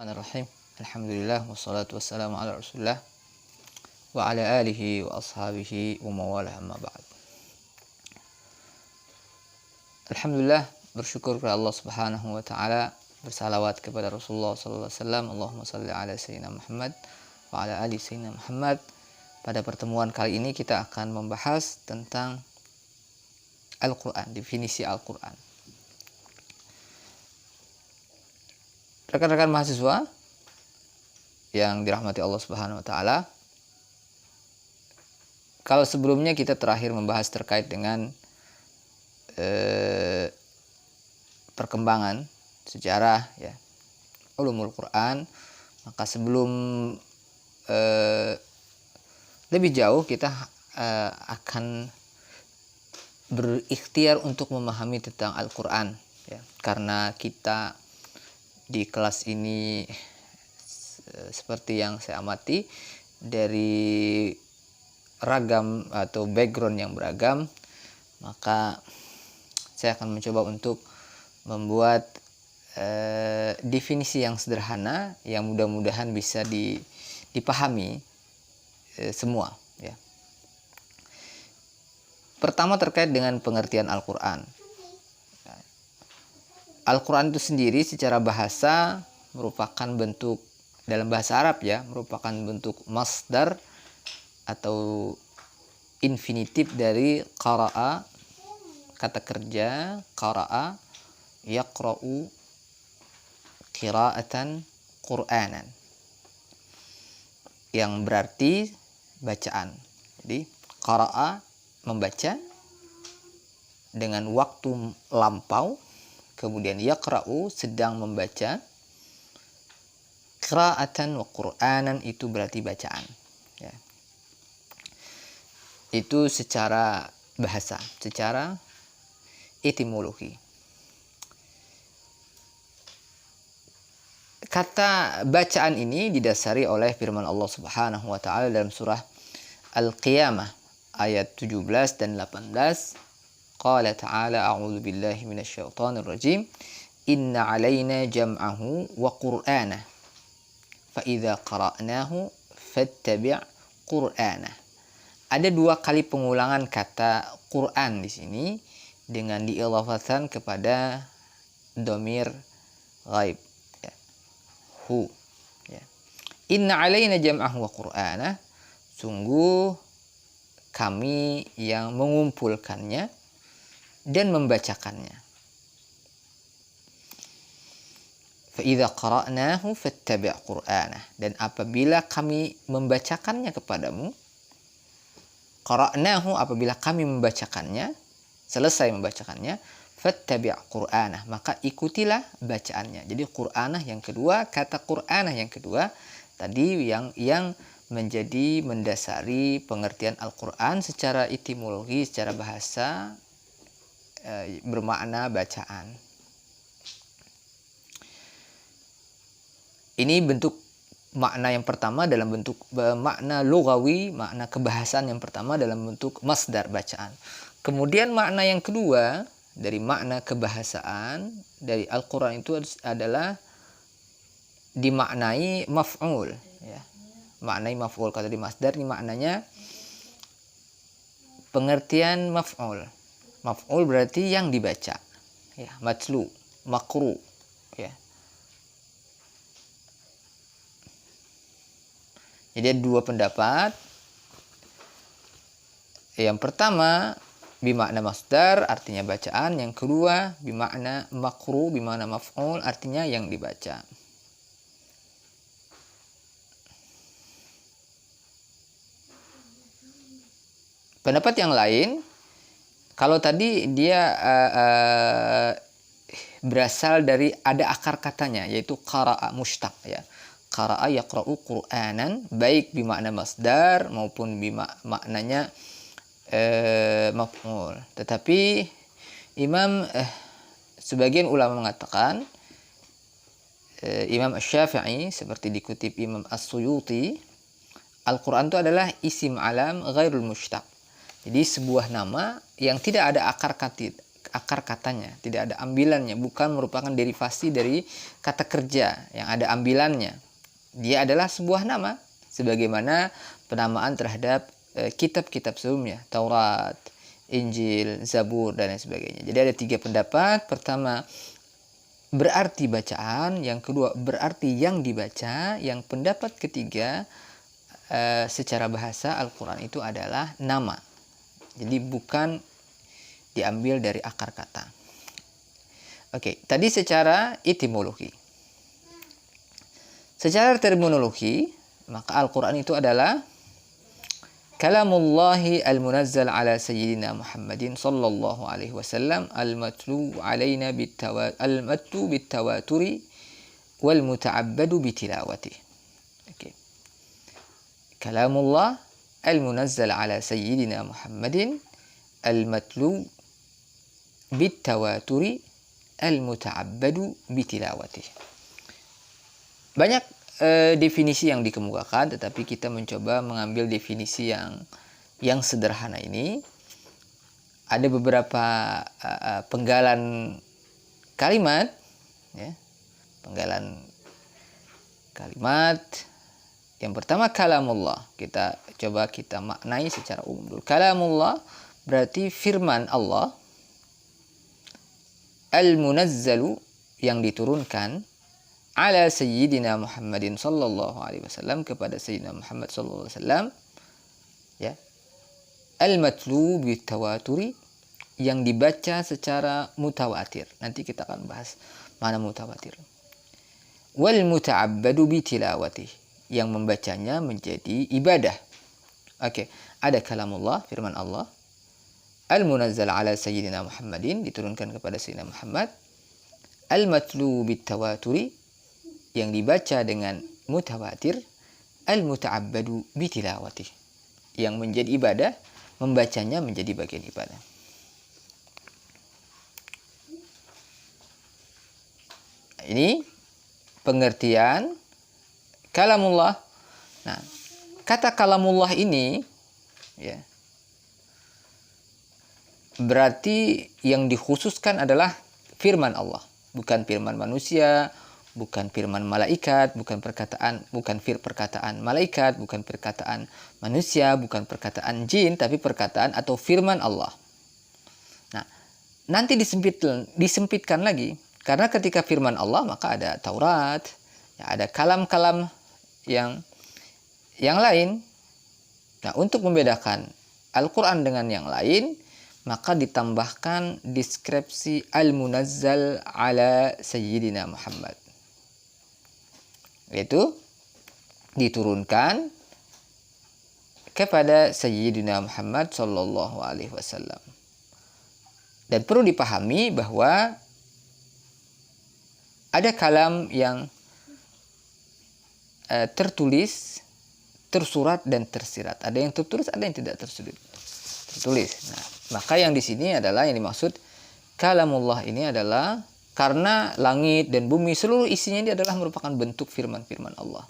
Bismillahirrahmanirrahim. Alhamdulillah wassalatu wassalamu ala Rasulillah wa ala alihi wa ashabihi wa mawalah amma ba'd. Alhamdulillah, bersyukur kepada Allah Subhanahu wa taala, bersalawat kepada Rasulullah sallallahu alaihi wasallam. Allahumma shalli ala sayyidina Muhammad wa ala ali sayyidina Muhammad. Pada pertemuan kali ini kita akan membahas tentang Al-Qur'an, definisi Al-Qur'an. Rekan-rekan mahasiswa yang dirahmati Allah Subhanahu wa taala, kalau sebelumnya kita terakhir membahas terkait dengan perkembangan sejarah ya ulumul Quran, maka sebelum lebih jauh kita akan berikhtiar untuk memahami tentang Al-Quran ya, karena kita di kelas ini seperti yang saya amati dari ragam atau background yang beragam, maka saya akan mencoba untuk membuat definisi yang sederhana yang mudah-mudahan bisa dipahami semua ya. Pertama terkait dengan pengertian Al-Quran. Al-Quran itu sendiri secara bahasa merupakan bentuk, dalam bahasa Arab ya, merupakan bentuk masdar atau infinitif dari qara'a, kata kerja qara'a yaqra'u qira'atan Qur'anan, yang berarti bacaan. Jadi qara'a membaca dengan waktu lampau, kemudian yaqra'u sedang membaca, qira'atan wa Qur'anan itu berarti bacaan ya. Itu secara bahasa, secara etimologi. Kata bacaan ini didasari oleh firman Allah Subhanahu wa taala dalam surah Al-Qiyamah ayat 17 dan 18. Qala ta'ala a'udzu billahi minasyaitonir rajim. Inna 'alaina jam'ahu wa qur'anah. Fa idza qara'nahu fattabi' qur'anah. Ada dua kali pengulangan kata Quran di sini dengan diidhafahkan kepada dhamir ghaib ya. Hu ya. Inna 'alaina jam'ahu wa qur'anah. Sungguh kami yang mengumpulkannya dan membacakannya. Fa idza qara'nahu fattabi' qur'anah. Dan apabila kami membacakannya kepadamu, qara'nahu apabila kami membacakannya, selesai membacakannya, fattabi' qur'anah maka ikutilah bacaannya. Jadi qur'anah yang kedua, kata qur'anah yang kedua tadi yang menjadi mendasari pengertian Al-Qur'an secara etimologi, secara bahasa, bermakna bacaan. Ini bentuk makna yang pertama dalam bentuk makna lugawi, makna kebahasaan yang pertama dalam bentuk masdar bacaan. Kemudian makna yang kedua dari makna kebahasaan dari Al-Quran itu adalah dimaknai maf'ul ya. Maknai maf'ul, kata di masdar ini maknanya pengertian maf'ul. Maf'ul berarti yang dibaca ya, matlu, makru ya. Jadi ada dua pendapat. Yang pertama bimakna masdar artinya bacaan, yang kedua bimakna makru bimakna maf'ul artinya yang dibaca. Pendapat yang lain, kalau tadi dia berasal dari ada akar katanya yaitu qara'a mushtaq ya. Qara'a yaqra'u Qur'anan, baik bimakna masdar maupun maknanya maf'ul. Tetapi sebagian ulama mengatakan, Imam Asy-Syafi'i seperti dikutip Imam As-Suyuti, Al-Quran itu adalah isim alam ghairul mushtaq. Jadi sebuah nama yang tidak ada akar katanya, tidak ada ambilannya, bukan merupakan derivasi dari kata kerja yang ada ambilannya. Dia adalah sebuah nama, sebagaimana penamaan terhadap kitab-kitab sebelumnya, Taurat, Injil, Zabur, dan lain sebagainya. Jadi ada 3 pendapat. Pertama, berarti bacaan. Yang kedua, berarti yang dibaca. Yang pendapat ketiga, secara bahasa Al-Quran itu adalah nama. Jadi bukan diambil dari akar kata. Oke, tadi secara etimologi. Secara terminologi, maka Al-Quran itu adalah kalamullahi al-munazzal ala sayyidina Muhammadin sallallahu alaihi wasallam al-matlu alaina bitawaturi wal muta'abbadu bitilawati. Oke. Kalamullah al-munazzal ala sayyidina Muhammadin al-matlu bitawaturi al-muta'abbadu bitilawati. Banyak definisi yang dikemukakan, tetapi kita mencoba mengambil definisi yang sederhana ini. Ada beberapa penggalan kalimat, ya, penggalan kalimat. Yang pertama kalamullah, kita maknai secara umum dulu. Kalamullah berarti firman Allah, al-munazzalu yang diturunkan, ala sayyidina Muhammadin sallallahu alaihi wasallam kepada sayyidina Muhammad sallallahu alaihi wasallam, ya, al-matlu bitawaturi yang dibaca secara mutawatir. Nanti kita akan bahas mana mutawatir. Wal muta'abbadu bitilawati, yang membacanya menjadi ibadah. Oke, ada kalamullah, firman Allah, al-munazzal ala sayyidina Muhammadin, diturunkan kepada sayyidina Muhammad, al-matlu bitawaturi, yang dibaca dengan mutawatir, al-muta'abbadu bitilawati, yang menjadi ibadah, membacanya menjadi bagian ibadah. Ini pengertian kalamullah. Nah, kata kalamullah ini, ya, berarti yang dikhususkan adalah firman Allah, bukan firman manusia, bukan firman malaikat, bukan perkataan malaikat, bukan perkataan manusia, bukan perkataan jin, tapi perkataan atau firman Allah. Nah, nanti disempitkan lagi, karena ketika firman Allah maka ada Taurat, ya, ada kalam-kalam yang lain. Nah, untuk membedakan Al-Quran dengan yang lain, maka ditambahkan deskripsi al-munazzal ala sayyidina Muhammad, yaitu diturunkan kepada Sayyidina Muhammad sallallahu alaihi wasallam. Dan perlu dipahami bahwa ada kalam yang tertulis, tersurat, dan tersirat. Ada yang tertulis, ada yang tidak tertulis. Nah, maka yang di sini adalah yang dimaksud kalamullah ini adalah karena langit dan bumi seluruh isinya ini adalah merupakan bentuk firman-firman Allah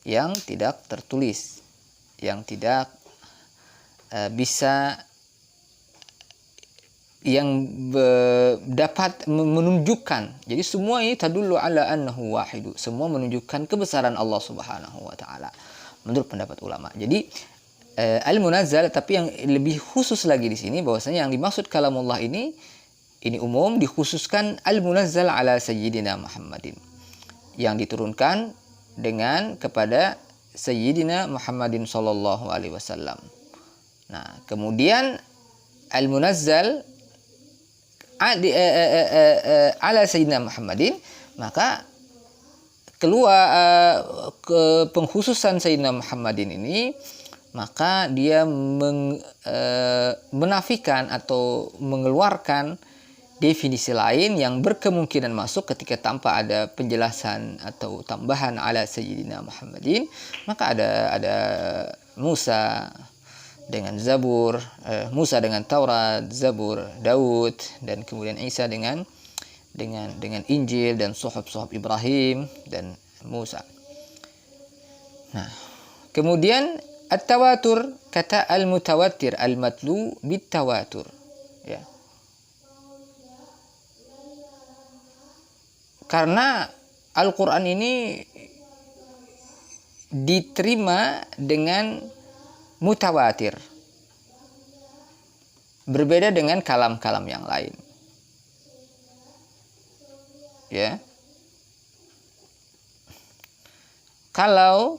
yang tidak tertulis, yang tidak bisa, yang dapat menunjukkan. Jadi semua ini tadullu ala annahu wahidu, semua menunjukkan kebesaran Allah Subhanahu wa taala menurut pendapat ulama. Jadi al-munazzal, tapi yang lebih khusus lagi di sini bahwasanya yang dimaksud kalamullah ini umum, dikhususkan al-munazzal ala sayyidina Muhammadin, yang diturunkan dengan kepada sayyidina Muhammadin sallallahu alaihi wasallam. Nah, kemudian al-munazzal ala sayyidina Muhammadin, maka keluar ke pengkhususan sayyidina Muhammadin ini, maka dia menafikan atau mengeluarkan definisi lain yang berkemungkinan masuk ketika tanpa ada penjelasan atau tambahan ala sayyidina Muhammadin. Maka ada Musa dengan Zabur, Musa dengan Taurat, Zabur, Daud, dan kemudian Isa dengan Injil dan suhuf Ibrahim dan Musa. Nah, kemudian at-tawatur, kata al-mutawatir, al-matlu bit-tawatur, ya. Karena Al-Quran ini diterima dengan mutawatir, berbeda dengan kalam-kalam yang lain. Ya, kalau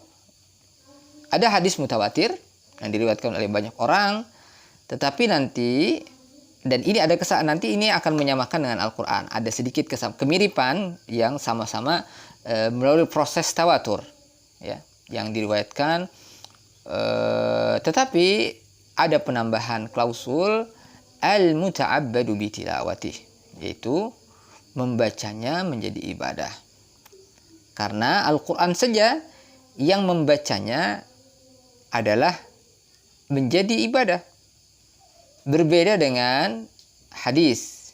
ada hadis mutawatir yang diriwayatkan oleh banyak orang, tetapi nanti, dan ini ada kesan, nanti ini akan menyamakan dengan Al-Quran. Ada sedikit kemiripan yang sama-sama melalui proses tawatur, ya, yang diriwayatkan. Tetapi ada penambahan klausul al-muta'abbadu bitilawatih, yaitu membacanya menjadi ibadah. Karena Al-Quran saja yang membacanya adalah menjadi ibadah. Berbeda dengan hadis.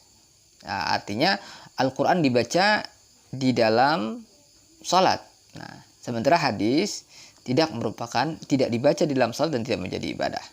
Nah, artinya Al-Quran dibaca di dalam salat. Nah, sementara hadis tidak dibaca di dalam salat dan tidak menjadi ibadah.